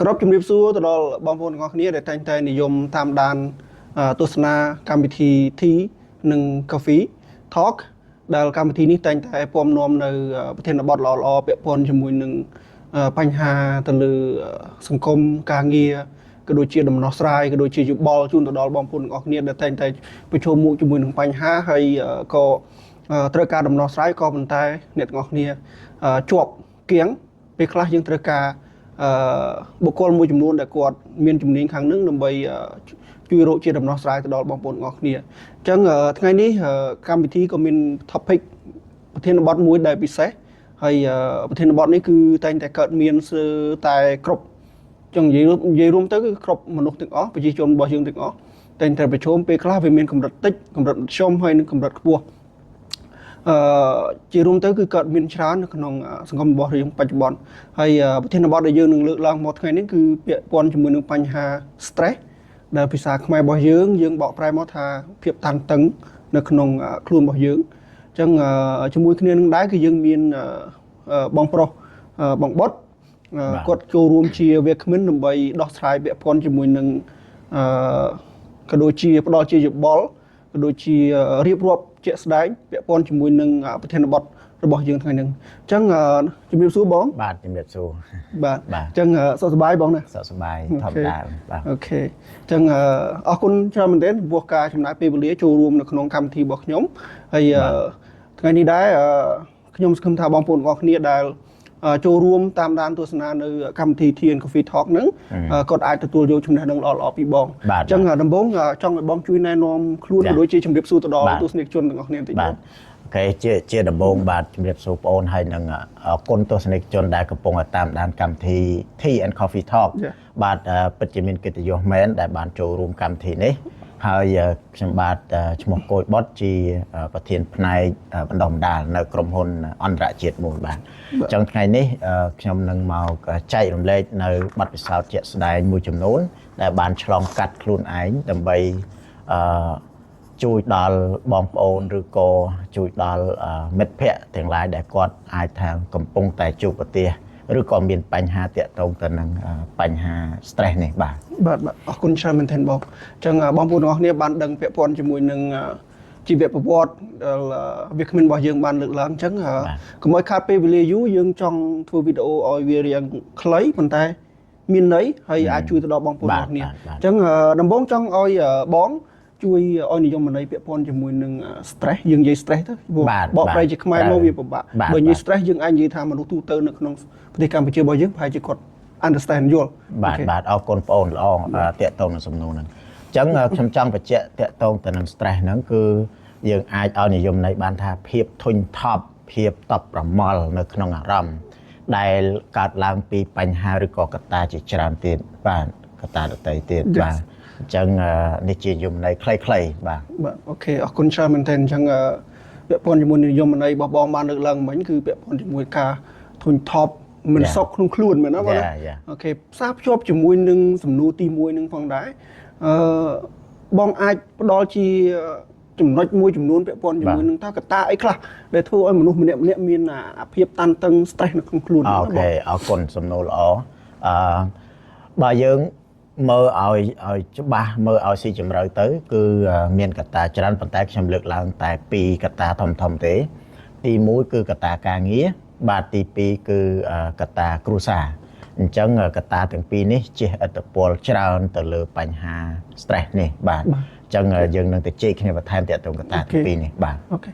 ក្របជំរាបសួរទៅដល់បងប្អូនទាំងអស់គ្នាដែលតែងតែនិយមតាមដានទស្សនាកម្មវិធី Tea និង Coffee Talk ដែលកម្មវិធីនេះតែងតែពំនាំនៅប្រធានបទល្អៗពាក់ព័ន្ធជាមួយនឹងបញ្ហាទៅលើសង្គមការងារក៏ដូចជាដំណោះស្រាយក៏ដូចជាយោបល់ជូនទៅដល់បងប្អូនទាំងអស់គ្នាដែលតែងតែប្រឈមមុខជាមួយនឹងបញ្ហាហើយក៏ត្រូវការដំណោះស្រាយក៏ប៉ុន្តែអ្នកទាំងអស់គ្នាជាប់គៀងពេលខ្លះយើងត្រូវការបុគ្គលមួយចំនួនដែលគាត់មានជំនាញខាងនឹងដើម្បីជួយរកជាដំណោះស្រាយទៅដល់បងប្អូនទាំងអស់គ្នាអញ្ចឹងថ្ងៃនេះកម្មវិធីក៏មាន topic ប្រធានបទមួយដែលពិសេសហើយប្រធានបទនេះគឺតែងតែកើតមានតែគ្រប់ចឹងនិយាយរួមទៅគឺគ្រប់មនុស្សទាំងអស់ប្រជាជនរបស់យើងទាំងអស់តែងតែប្រឈមពេលខ្លះវាមានកម្រិតតិចកម្រិតមធ្យមហើយនិងកម្រិតខ្ពស់ជារួមទៅគឺកើតមានច្រើននៅក្នុងសង្គមរបស់យើងបច្ចុប្បន្នហើយប្រធានបទដែលយើងនឹងលើកឡើងមកថ្ងៃនេះគឺពាក់ព័ន្ធជាមួយនឹងបញ្ហា stress ដែលភាសាខ្មែររបស់យើងបកប្រែមកថាភាពតានតឹងនៅក្នុងខ្លួនរបស់យើងអញ្ចឹងជាមួយគ្នានឹងដែរគឺយើងមានបងប្រុសបងបុតគាត់ចូលរួមជាវាគ្មិនដើម្បីដោះស្រាយពាក់ព័ន្ធជាមួយនឹងក៏ដូចជាផ្ដល់ជាយោបល់ក៏ដូចជារៀបរាប់ជាក់ស្ដែងពាក់ព័ន្ធជាមួយនឹងប្រធានបទរបស់យើងថ្ងៃនេះអញ្ចឹងជំរាបសួរបងបាទជំរាបសួរបាទអញ្ចឹងសុខសប្បាយបងណាសុខសប្បាយធម្មតាបាទអូខេអញ្ចឹងអរគុណច្រើនមែនទែនចំពោះការចំណាយពេលវេលាចូលរួមនៅក្នុងកម្មវិធីរបស់ខ្ញុំហើយថ្ងៃនេះដែរខ្ញុំសង្ឃឹមថាបងប្អូនទាំងអស់គ្នាដែលចូលរួមតាមដានទស្សនានៅកម្មវិធី Tea and Coffee Talk ហ្នឹងគាត់អាចទទួលយកចំណេះដឹងល្អៗពីបងអញ្ចឹងដំបូងចង់ឲ្យបងជួយណែនាំខ្លួនក៏ដូចជាជម្រាបសួរទៅដល់ទស្សនិកជនទាំងអស់គ្នាបន្តិចបាទអូខេជាដំបូងបាទជម្រាបសួរបងប្អូនហើយនឹងអរគុណទស្សនិកជនដែលកំពុងតាមដានកម្មវិធី Tea and Coffee Talk បាទពិតជាមានកិត្តិយសមែនដែលបានចូលរួមកម្មវិធីនេះហើយខ្ញុំបាទឈ្មោះគោយបុតជាប្រធានផ្នែកបណ្ដុះបណ្ដាលនៅក្រុមហ៊ុនអន្តរជាតិមួយបាទអញ្ចឹងថ្ងៃនេះខ្ញុំនឹងមកចែករំលែកនៅបទពិសោធន៍ជាក់ស្ដែងមួយចំនួនដែលបានឆ្លងកាត់ខ្លួនឯងដើម្បីជួយដល់បងប្អូនឬក៏ជួយដល់មិត្តភ័ក្តិទាំងឡាយដែលគាត់អាចថាកំពុងតែជួបប្រទះឬក៏មានបញ្ហាតាក់ទងទៅនឹងបញ្ហា stress នេះបាទអរគុណច្រើនមែនទែនបងអញ្ចឹងបងប្អូនទាំងអស់គ្នាបានដឹងពាក់ព័ន្ធជាមួយនឹងជីវប្រវត្តិដែលវាគ្មិនរបស់យើងបានលើកឡើងអញ្ចឹងកុំឲ្យខាតពេលវេលាយូរយើងចង់ធ្វើវីដេអូឲ្យវារៀងខ្លីប៉ុន្តែមានន័យហើយអាចជួយទៅដល់បងប្អូនទាំងអស់គ្នាអញ្ចឹងដំបូងចង់ឲ្យបងជួយឲ្យនិយមន័យពាក់ព័ន្ធជាមួយនឹង stress យើងនិយាយ stress ទៅបកប្រែជាខ្មែរមកវាពិបាកបើនិយាយ stress យើងអាចនិយាយថាមនុស្សទូទៅនៅក្នុងប្រទេសកម្ពុជារបស់យើងប្រហែលជាគាត់ understand យល់បាទអរគុណបងប្អូនល្អតាក់ទងនឹងសំណួរហ្នឹងអញ្ចឹងខ្ញុំចង់បញ្ជាក់តាក់ទងទៅនឹង stress ហ្នឹងគឺយើងអាចឲ្យនិយមន័យបានថាភាពធុញថប់ភាពតប់ប្រមល់នៅក្នុងអារម្មណ៍ដែលកើតឡើងពីបញ្ហាឬក៏កត្តាជាច្រើនទៀតបាទកត្តាដទៃទៀតបាទអញ្ចឹងនេះជាយមន័យខ្លីៗបាទអូខេអរគុណច្រើនមែនទែនអញ្ចឹងពាក់ព័ន្ធជាមួយនឹងយមន័យរបស់បងបានលើកឡើងមិញគឺពាក់ព័ន្ធជាមួយការធុញថប់មិនសុខក្នុងខ្លួនមែនណាបងអូខេផ្សារភ្ជាប់ជាមួយនឹងសំណួរទី1នឹងផងដែរបងអាចផ្ដល់ជាចំណុចមួយចំនួនពាក់ព័ន្ធជាមួយនឹងតើកត្តាអីខ្លះដែលធ្វើឲ្យមនុស្សម្នាក់ៗមានអាភាពតានតឹង stress នៅក្នុងខ្លួនអូខេអរគុណសំណួរល្អបើយើងមើលឲ្យច្បាស់មើលឲ្យស៊ីជម្រៅទៅគឺមានកត្តាច្រើនប៉ុន្តែខ្ញុំលើកឡើងតែ2កត្តាធំទេទី1គឺកត្តាការងារបាទទី2គឺកត្តាគ្រួសារអញ្ចឹងកត្តាទាំងពីរនេះជះឥទ្ធិពលច្រើនទៅលើបញ្ហា stress នេះបាទអញ្ចឹងយើងនឹងទៅជែកគ្នាបន្ថែមតាក់ទងកត្តាទាំងពីរនេះបាទអូខេ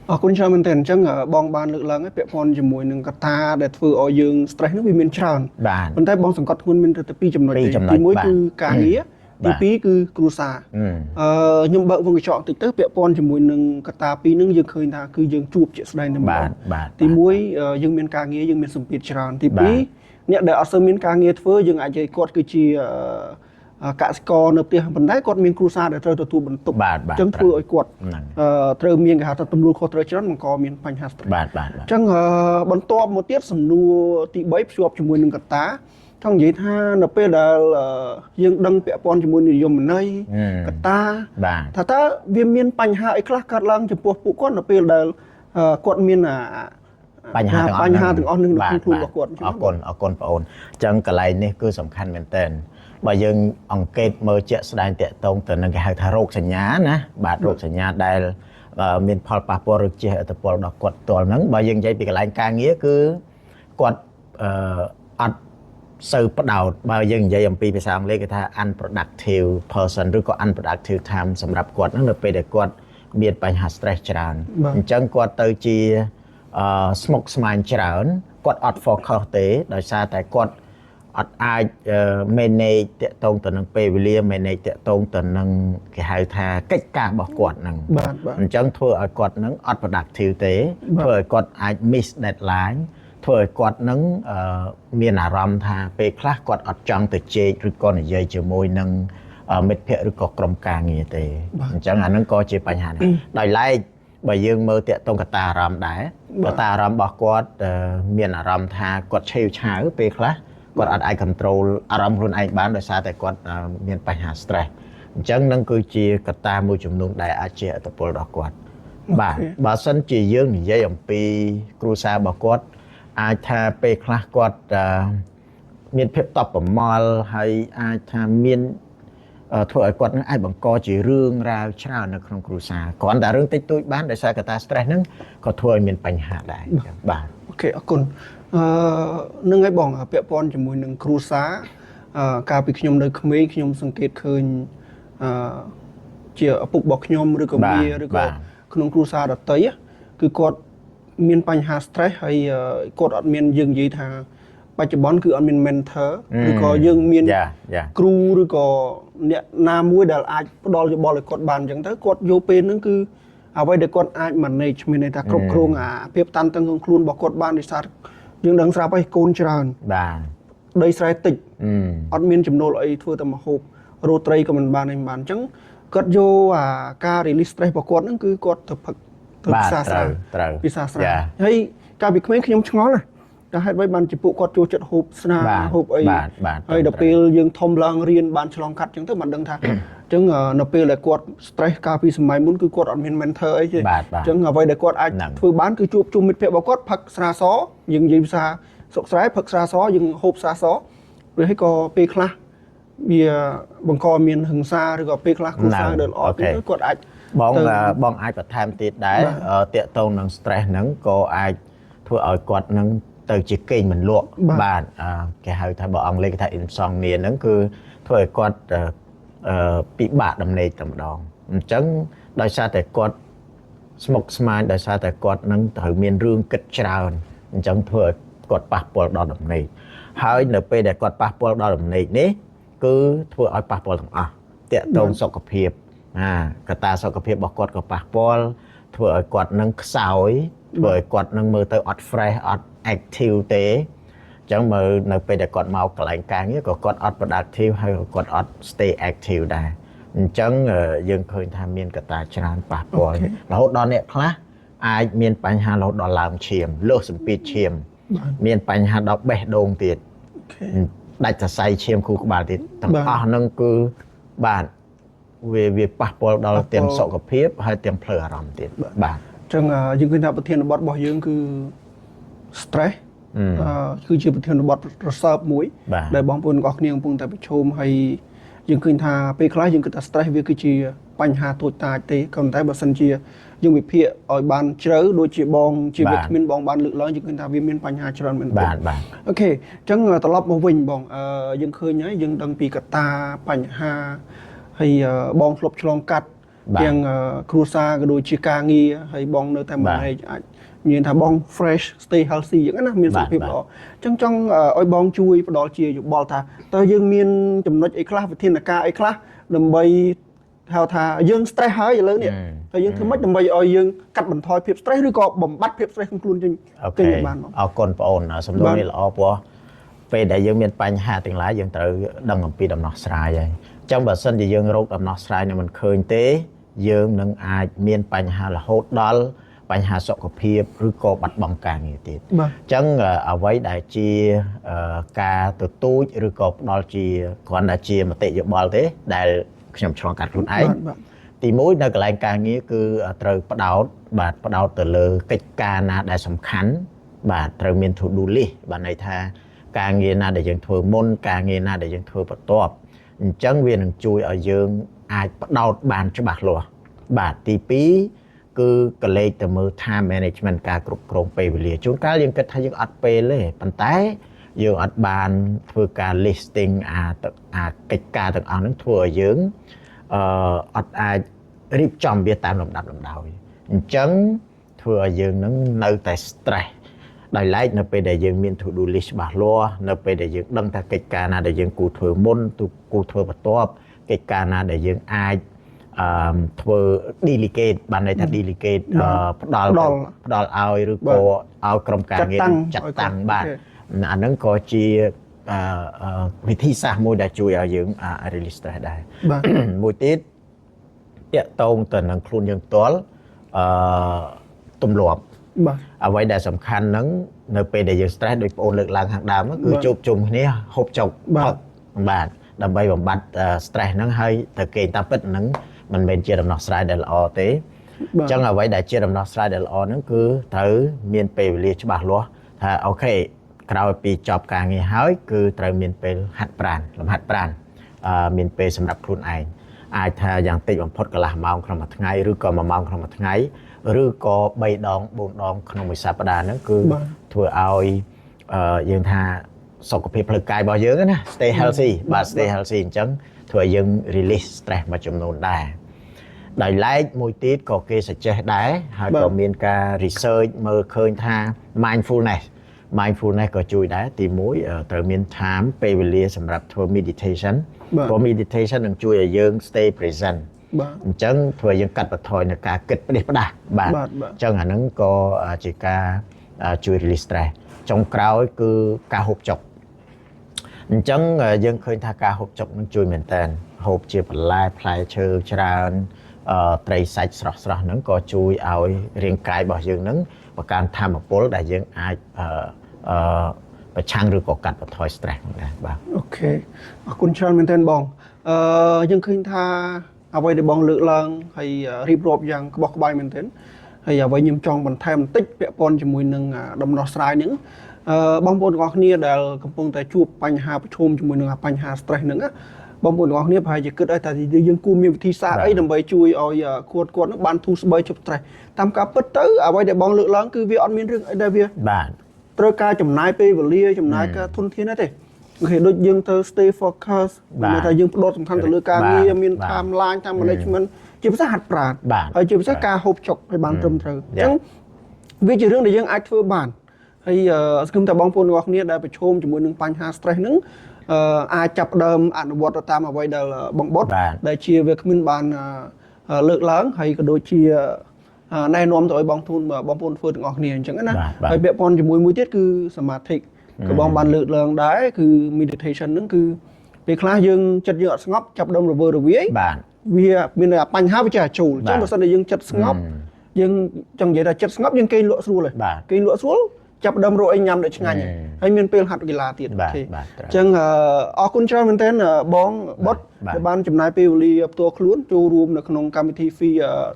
អរគុណច្រើនមែនទែនអញ្ចឹងបងបានលើកឡើងហើយពាក់ព័ន្ធជាមួយនឹងកត្តាដែលធ្វើឲ្យយើង stress នោះវាមានច្រើនប៉ុន្តែបងសង្កត់ធ្ងន់មានតែ2ចំណុចទេទី1គឺការងារទី2គឺគ្រួសារខ្ញុំបើកវងកញ្ចក់តិចទៅពាក់ព័ន្ធជាមួយនឹងកត្តា2ហ្នឹងយើងឃើញថាគឺយើងជួបជាក់ស្ដែងតែម្ដងទី1យើងមានការងារយើងមានសម្ពាធច្រើនទី2អ្នកដែលអត់សូវមានការងារធ្វើយើងអាចនិយាយគាត់គឺជាកសិករនៅផ្ទះប៉ុន្តែគាត់មានគ្រួសារដែលត្រូវទទួលបន្ទុកអញ្ចឹងធ្វើឲ្យគាត់ត្រូវមានគេហៅថាទំនួលខុសត្រូវច្រើនបង្កមានបញ្ហា stress អញ្ចឹងបន្ទាប់មកទៀតសំណួរទី3ភ្ជាប់ជាមួយនឹងកត្តាចង់និយាយថានៅពេលដែលយើងដឹងពាក់ព័ន្ធជាមួយនិយមន័យកត្តាថាតើវាមានបញ្ហាអីខ្លះកើតឡើងចំពោះពួកគាត់នៅពេលដែលគាត់មាន បញ្ហាទាំងអស់ បញ្ហាទាំងអស់នឹងក្នុងខ្លួនរបស់គាត់ អរគុណបងអូនអញ្ចឹងកន្លែងនេះគឺសំខាន់មែនទែនបើយើងអង្កេតមើលជាក់ស្ដែងតាក់ទងទៅនឹងគេហៅថារោគសញ្ញាណាបាទរោគសញ្ញាដែលមានផលប៉ះពាល់ឬជះឥទ្ធិពលដល់គាត់ផ្ទាល់ហ្នឹងបើយើងនិយាយពីកន្លែងការងារគឺគាត់អត់សូវផ្ដោតបើយើងនិយាយអំពីភាសាអង់គ្លេសគេថា unproductive person ឬក៏ unproductive time សម្រាប់គាត់ហ្នឹងនៅពេលដែលគាត់មានបញ្ហា stress ច្រើនអញ្ចឹងគាត់ទៅជាស្មុគស្មាញច្រើនគាត់អត់ focus ទេដោយសារតែគាត់អត់អាច manage តាក់ទងទៅនឹងពេលវេលា manage តាក់ទងទៅនឹងគេហៅថាកិច្ចការរបស់គាត់ហ្នឹងអញ្ចឹងធ្វើឲ្យគាត់ហ្នឹងអត់ productive ទេធ្វើឲ្យគាត់អាច miss deadline ធ្វើឲ្យគាត់នឹងមានអារម្មណ៍ថាពេលខ្លះគាត់អត់ចង់ទៅជែកឬក៏និយាយជាមួយនឹងមិត្តភ័ក្តិឬក៏ក្រុមការងារទេអញ្ចឹងអានឹងក៏ជាបញ្ហាដែរដោយឡែកបើយើងមើលតាក់ទងកត្តាអារម្មណ៍ដែរកត្តាអារម្មណ៍របស់គាត់មានអារម្មណ៍ថាគាត់ឆេវឆាវពេលខ្លះគាត់អត់អាច control អារម្មណ៍ខ្លួនឯងបានដោយសារតែគាត់មានបញ្ហា stress អញ្ចឹងនឹងគឺជាកត្តាមួយចំនួនដែលអាចជាឥទ្ធិពលដល់គាត់បាទបើសិនជាយើងនិយាយអំពីគ្រួសាររបស់គាត់អាចថាពេលខ្លះគាត់មានភាពតប់ប្រមល់ហើយអាចថាមានធ្វើឲ្យគាត់នឹងអាចបង្កជារឿងរ៉ាវច្រើននៅក្នុងគ្រួសារគ្រាន់តែរឿងតិចតួចបានដោយសារកត្តា stress ហ្នឹងក៏ធ្វើឲ្យមានបញ្ហាដែរបាទអូខេអរគុណនឹងឲ្យបងពាក់ព័ន្ធជាមួយនឹងគ្រួសារកាលពីខ្ញុំនៅក្មេងខ្ញុំសង្កេតឃើញជាឪពុករបស់ខ្ញុំឬក៏មាឬក៏ក្នុងគ្រួសារដទៃគឺគាត់មានបញ្ហា stress ហើយគាត់អត់មានយើងនិយាយថាបច្ចុប្បន្នគឺអត់មាន mentor ឬក៏យើងមានគ្រូឬក៏អ្នកណាមួយដែលអាចផ្ដល់យោបល់ឲ្យគាត់បានអញ្ចឹងទៅគាត់យកពេលហ្នឹងគឺអ្វីដែលគាត់អាច manage មានន័យថាគ្រប់គ្រងអាភាពតានតឹងក្នុងខ្លួនរបស់គាត់បានដោយសារយើងដឹងស្រាប់ហើយកូនច្រើនបាទដីស្រែតិចអត់មានចំណូលអីធ្វើតែម្ហូបរោត្រីក៏មិនបានអីមិនបានអញ្ចឹងគាត់យកអាការ release stress របស់គាត់ហ្នឹងគឺគាត់ទៅផឹកទៅភាសាស្រាភាសាស្រាហើយកាលពីក្មេងខ្ញុំឆ្ងល់ណាតែហេតុអ្វីបានជាពួកគាត់ចូលចិត្តហូបស្នាហូបអីហើយដល់ពេលយើងធំឡើងរៀនបានឆ្លងកាត់អញ្ចឹងទៅបានដឹងថាអញ្ចឹងនៅពេលដែលគាត់ stress កាលពីសម័យមុនគឺគាត់អត់មាន mentor អីទេអញ្ចឹងអ្វីដែលគាត់អាចធ្វើបានគឺជួបជុំមិត្តភ័ក្តិរបស់គាត់ផឹកស្រាសយើងនិយាយភាសាស្រុកស្រែផឹកស្រាសយើងហូបស្រាសឬហើយក៏ពេលខ្លះវាបង្កមានហិង្សាឬក៏ពេលខ្លះគ្រួសារដែលល្អទៅគាត់អាចបងអាចបន្ថែមទៀតដែរតាក់ទងនឹង stress ហ្នឹងក៏អាចធ្វើឲ្យគាត់នឹងទៅជាគេងមិនលក់បាទគេហៅថាបើអង់គ្លេសគេថា insomnia ហ្នឹងគឺធ្វើឲ្យគាត់ពិបាកដំណេកតែម្ដងអញ្ចឹងដោយសារតែគាត់ស្មុគស្មាញដោយសារតែគាត់នឹងត្រូវមានរឿងគិតច្រើនអញ្ចឹងធ្វើឲ្យគាត់ប៉ះពាល់ដល់ដំណេកហើយនៅពេលដែលគាត់ប៉ះពាល់ដល់ដំណេកនេះគឺធ្វើឲ្យប៉ះពាល់ទាំងអស់តាក់ទងសុខភាពកត្តាសុខភាពរបស់គាត់ក៏ប៉ះពាល់ធ្វើឲ្យគាត់នឹងខ្សោយធ្វើឲ្យគាត់នឹងមើលទៅអត់ fresh អត់ active ទេអញ្ចឹងមើលនៅពេលដែលគាត់មកកន្លែងការងារក៏គាត់អត់ productive ហើយក៏គាត់អត់ stay active ដែរអញ្ចឹងយើងឃើញថាមានកត្តាច្រើនប៉ះពាល់រហូតដល់អ្នកខ្លះអាចមានបញ្ហារហូតដល់ឡើងឈាមលើសសម្ពាធឈាមមានបញ្ហាដល់បេះដូងទៀតដាច់សរសៃឈាមខួរក្បាលទៀតទាំងអស់ហ្នឹងគឺបាទវាប៉ះពាល់ដល់ទាំងសុខភាពហើយទាំងផ្លូវអារម្មណ៍ទៀតបាទអញ្ចឹងយើងឃើញថាប្រធានបទរបស់យើងគឺ stress គឺជាប្រធានបទប្រសើរមួយដែលបងប្អូនទាំងអស់គ្នាកំពុងតែប្រឈមហើយយើងឃើញថាពេលខ្លះយើងគិតថា stress វាគឺជាបញ្ហាតូចតាចទេក៏ប៉ុន្តែបើសិនជាយើងវិភាគឲ្យបានជ្រៅដូចជាបងជាវិទ្យាបងបានលើកឡើងយើងឃើញថាវាមានបញ្ហាច្រើនមែនទែនបាទអូខេអញ្ចឹងត្រឡប់មកវិញបងយើងឃើញហើយយើងដឹងពីកត្តាបញ្ហាហើយបងធ្លាប់ឆ្លងកាត់ទាំងគ្រួសារក៏ដូចជាការងារហើយបងនៅតែមិនអាចមានថាបង fresh stay healthy អញ្ចឹងណាមានសុខភាពល្អអញ្ចឹងចង់ឲ្យបងជួយផ្ដល់ជាយោបល់ថាតើយើងមានចំណុចអីខ្លះវិធានការអីខ្លះដើម្បីហៅថាយើង stress ហើយឥឡូវនេះតែយើងធ្វើម៉េចដើម្បីឲ្យយើងកាត់បន្ថយភាព stress ឬក៏បំបត្តិភាព stress ក្នុងខ្លួនយើងទៅបានបងអរគុណបងអូនសំណួរនេះល្អព្រោះពេលដែលយើងមានបញ្ហាទាំងឡាយយើងត្រូវដឹងអំពីដំណោះស្រាយហើយអញ្ចឹងបើសិនជាយើងរកដំណោះស្រាយនឹងមិនឃើញទេយើងនឹងអាចមានបញ្ហារហូតដល់បញ្ហាសុខភាពឬក៏បាត់បង់ការងារទៀតអញ្ចឹងអ្វីដែលជាការទទូចឬក៏ផ្ដល់ជាគ្រាន់តែជាមតិយោបល់ទេដែលខ្ញុំឆ្លងកាត់ខ្លួនឯងទីមួយនៅកន្លែងការងារគឺត្រូវផ្ដោតទៅលើកិច្ចការណាដែលសំខាន់ បាទត្រូវមាន to do list បានន័យថាការងារណាដែលយើងធ្វើមុនការងារណាដែលយើងធ្វើបន្ទាប់អញ្ចឹងវានឹងជួយឲ្យយើងអាចផ្ដោតបានច្បាស់លាស់បាទទី2គឺកលេចទៅមើល time management ការគ្រប់គ្រងពេលវេលាជួនកាលយើងគិតថាយើងអត់ពេលទេប៉ុន្តែយើងអត់បានធ្វើការ listing អាកិច្ចការទាំងអស់ហ្នឹងធ្វើឲ្យយើងអត់អាចរៀបចំវាតាមលំដាប់លំដោយអញ្ចឹងធ្វើឲ្យយើងនឹងនៅតែ stress ដោយឡែកនៅពេលដែលយើងមាន to do list ច្បាស់លាស់នៅពេលដែលយើងដឹងថាកិច្ចការណាដែលយើងគួរធ្វើមុនគួរធ្វើបន្ទាប់កិច្ចការណាដែលយើងអាចធ្វើ delegate បានន័យថា delegate ផ្ដល់ឲ្យឬក៏ឲ្យក្រុមការងារចាត់តាំងបាទអាហ្នឹងក៏ជាវិធីសាស្ត្រមួយដែលជួយឲ្យយើង release stress ដែរមួយទៀតតាក់ទងទៅនឹងខ្លួនយើងផ្ទាល់ទម្លាប់បាទអ្វីដែលសំខាន់ហ្នឹងនៅពេលដែលយើង stress ដោយបងអូនលើកឡើងខាងដើមគឺជួបជុំគ្នាហូបចុកបាទដើម្បីបំបត្តិ stress ហ្នឹងហើយទៅគេងតាមពិតហ្នឹងមិនមែនជាដំណោះស្រាយដែលល្អទេអញ្ចឹងអ្វីដែលជាដំណោះស្រាយដែលល្អហ្នឹងគឺត្រូវមានពេលវេលាច្បាស់លាស់ថាអូខេក្រោយពីចប់ការងារហើយគឺត្រូវមានពេលហាត់ប្រាណលំហាត់ប្រាណមានពេលសម្រាប់ខ្លួនឯងអាចថាយ៉ាងតិចបំផុតកន្លះម៉ោងក្នុងមួយថ្ងៃឬក៏1ម៉ោងក្នុងមួយថ្ងៃឬក៏3ដង4ដងក្នុងមួយសប្តាហ៍ហ្នឹងគឺធ្វើឲ្យយើងថាសុខភាពផ្លូវកាយរបស់យើងណា stay healthy បាទ stay healthy អញ្ចឹងធ្វើឲ្យយើង release stress មួយចំនួនដែរដោយឡែកមួយទៀតក៏គេ suggest ដែរហើយក៏មានការ research មើលឃើញថា mindfulness ក៏ជួយដែរទី1ត្រូវមាន time ពេលវេលាសម្រាប់ធ្វើ meditation ព្រោះ meditation នឹងជួយឲ្យយើង stay present បាទអញ្ចឹងធ្វើឲ្យយើងកាត់បន្ថយនៅការគិតផ្ដេសផ្ដាស់បាទអញ្ចឹងអាហ្នឹងក៏ជាការជួយ release stress ចុងក្រោយគឺការហូបចុកអញ្ចឹងយើងឃើញថាការហូបចុកនឹងជួយមែនតើហូបជាបន្លែផ្លែឈើច្រើនត្រីសាច់ស្រស់ៗហ្នឹងក៏ជួយឲ្យរាងកាយរបស់យើងហ្នឹងបង្កើនថាមពលដែលយើងអាចប្រឆាំងឬក៏កាត់បន្ថយ stress ហ្នឹងដែរបាទអូខេអរគុណច្រើនមែនទែនបងយើងឃើញថាអ្វីដែលបងលើកឡើងហើយរៀបរាប់យ៉ាងក្បោះក្បាយមែនទែនហើយអ្វីខ្ញុំចង់បន្ថែមបន្តិចពាក់ព័ន្ធជាមួយនឹងដំណោះស្រាយហ្នឹងបងប្អូនទាំងអស់គ្នាដែលកំពុងតែជួបបញ្ហាប្រឈមជាមួយនឹងបញ្ហា stress ហ្នឹងបងប្អូនទាំងអស់គ្នាប្រហែលជាគិតឲ្យថាយើងគួរមានវិធីសាស្ត្រអីដើម្បីជួយឲ្យគាត់ហ្នឹងបានធូរស្បើយជប់ stress តាមការពិតទៅអ្វីដែលបងលើកឡើងគឺវាអត់មានរឿងអីដែលវាបាទត្រូវការចំណាយពេលវេលាចំណាយការធនធានទេអូខេដូចយើងទៅ stay focus មានថាយើងផ្ដោតសំខាន់ទៅលើការងារមាន timeline time management ជាភាសាហាត់ប្រាណហើយជាភាសាការហូបចុកឲ្យបានត្រឹមត្រូវអញ្ចឹងវាជារឿងដែលយើងអាចធ្វើបានហើយសង្ឃឹមថាបងប្អូនទាំងអស់គ្នាដែលប្រឈមជាមួយនឹងបញ្ហា stress ហ្នឹងអាចចាប់ផ្ដើមអនុវត្តទៅតាមអ្វីដែលបងបុតដែលជាវាគ្មានបានលើកឡើងហើយក៏ដូចជាណែនាំទៅឲ្យបងប្អូនធ្វើទាំងអស់គ្នាអញ្ចឹងណាហើយពាក់ព័ន្ធជាមួយមួយទៀតគឺសមាធិក៏បងបានលើកឡើងដែរគឺ meditation ហ្នឹងគឺពេលខ្លះយើងចិត្តយើងអត់ស្ងប់ចាប់ដើមរវើរវាយវាមានបញ្ហាវាចេះចូលអញ្ចឹងបើសិនតែយើងចិត្តស្ងប់យើងចង់និយាយថាចិត្តស្ងប់យើងគេងលក់ស្រួលហើយគេងលក់ស្រួលចាប់ដើមរកអីញ៉ាំដែលឆ្ងាញ់ហើយមានពេលហាត់កីឡាទៀតអូខេអញ្ចឹងអរគុណច្រើនមែនទែនបងបុតដែលបានចំណាយពេលវេលាផ្ទាល់ខ្លួនចូលរួមនៅក្នុងកម្មវិធី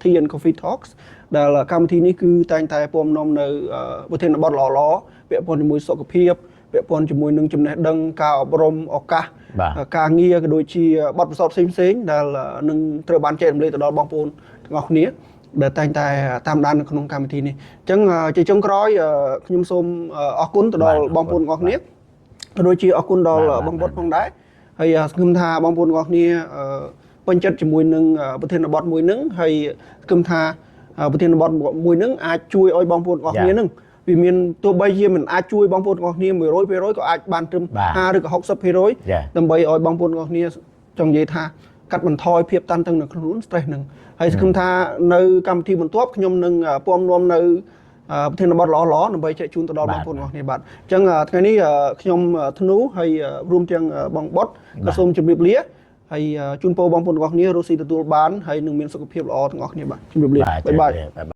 Tea and Coffee Talks ដែលកម្មវិធីនេះគឺតែងតែពំនាំនៅប្រធានបទល្អៗពាក់ព័ន្ធជាមួយសុខភាពពាក់ព័ន្ធជាមួយនឹងចំណេះដឹងការអប់រំឱកាសការងារក៏ដូចជាបទពិសោធន៍ផ្សេងៗដែលនឹងត្រូវបានចែករំលែកទៅដល់បងប្អូនទាំងអស់គ្នាដែលតែងតែតាមដាននៅក្នុងកម្មវិធីនេះអញ្ចឹងជាចុងក្រោយខ្ញុំសូមអរគុណទៅដល់បងប្អូនទាំងអស់គ្នាក៏ដូចជាអរគុណដល់បងបុតផងដែរហើយសង្ឃឹមថាបងប្អូនទាំងអស់គ្នាពេញចិត្តជាមួយនឹងប្រធានបទមួយហ្នឹងហើយសង្ឃឹមថាប្រធានបទមួយហ្នឹងអាចជួយឲ្យបងប្អូនទាំងអស់គ្នាហ្នឹងវាមានទោះបីជាមិនអាចជួយបងប្អូនទាំងអស់គ្នា 100% ក៏អាចបានត្រឹម50ឬក៏60% ដើម្បីឲ្យបងប្អូនទាំងអស់គ្នាចង់និយាយថាកាត់បន្ថយភាពតានតឹងនៅក្នុងខ្លួន stress ហ្នឹងហើយសង្ឃឹមថានៅកម្មវិធីបន្ទាប់ខ្ញុំនឹងពំនាំនៅប្រធានបទល្អៗដើម្បីចែកជូនទៅដល់បងប្អូនទាំងអស់គ្នាបាទអញ្ចឹងថ្ងៃនេះខ្ញុំធ្នូហើយរួមទាំងបងបុតក៏សូមជម្រាបលាហើយជូនពរបងប្អូនទាំងអស់គ្នារស់ស៊ីទទួលបានហើយនឹងមានសុខភាពល្អទាំងអស់គ្នាបាទជម្រាបលាបាយបាយ